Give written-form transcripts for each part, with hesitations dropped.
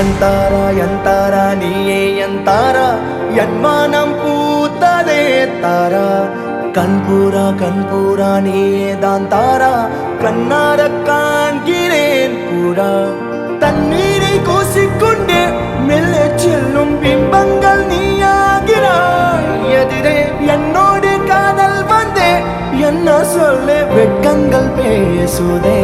எந்தாரா நீயே எந்தாரா என் மனம் பூத்ததே தாரா கண்பூரா நீயே தான் தாரா கண்ணார காண்கிறேன் பூரா தண்ணீரை கூசிக்கொண்டே மெல்ல செல்லும் பிம்பங்கள் நீயாகிறாய் எதிரே என்னோடு காதல் வந்தே என்ன சொல்ல வெட்கங்கள் பேசுதே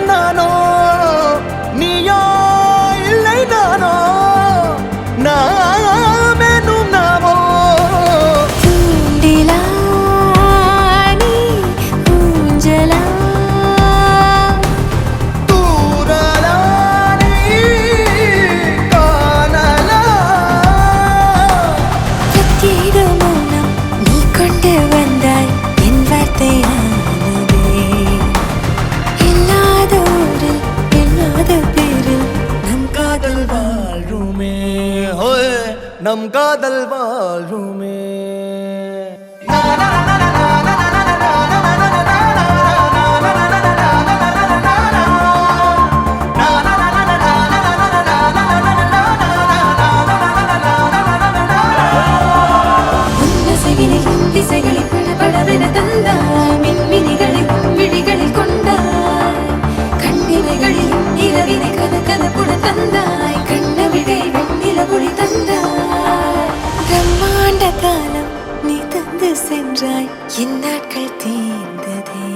நானோ நீயோ இல்லை நானோ நாமெனும் நாமோ தூண்டிலா நீ ஊஞ்சலா தூரலா நீ காணலா பிரத்யேக மௌனம் நீ கொண்டு வந்தாய் என் வார்த்தையா நம் காதல் வாழ்வுமே திசைகளில் படபடவென தந்தாய் மின்மினிகளில் விழிகளில் கொண்டாய் கண்ணிமைகளில் இரவினை கதகதப்புட தந்தாய் கண்ணவிடை வெண்ணில ஒளி தந்தாய் பிரம்மாண்ட காலம் நீ தந்து சென்றாய் என் നാட்കൾ തീർന്നதே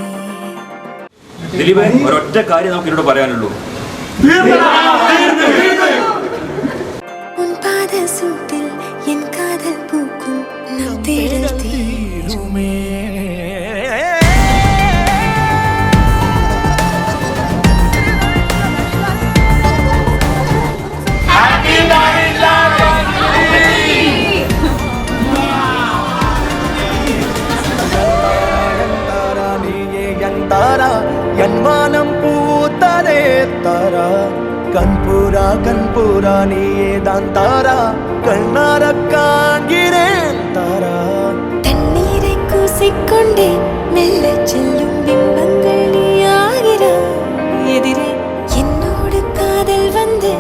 ദിലീപ് ഒരൊറ്റ കാര്യം നമുക്ക് എന്നോട് പറയാനുള്ളൂ உன் பாத சூட்டில் என் காதல் பூக்கும் நம் தேடல் தீருமே தாரா என் மனம் பூத்ததே தாரா கண்பூரா நீயே தான் தாரா கண்ணார காண்கிறேன் தாரா தண்ணீரை கூசிக்கொண்டே மெல்ல செல்லும் பிம்பங்கள் நீ ஆகிறாய் எதிரே என்னோடு காதல் வந்து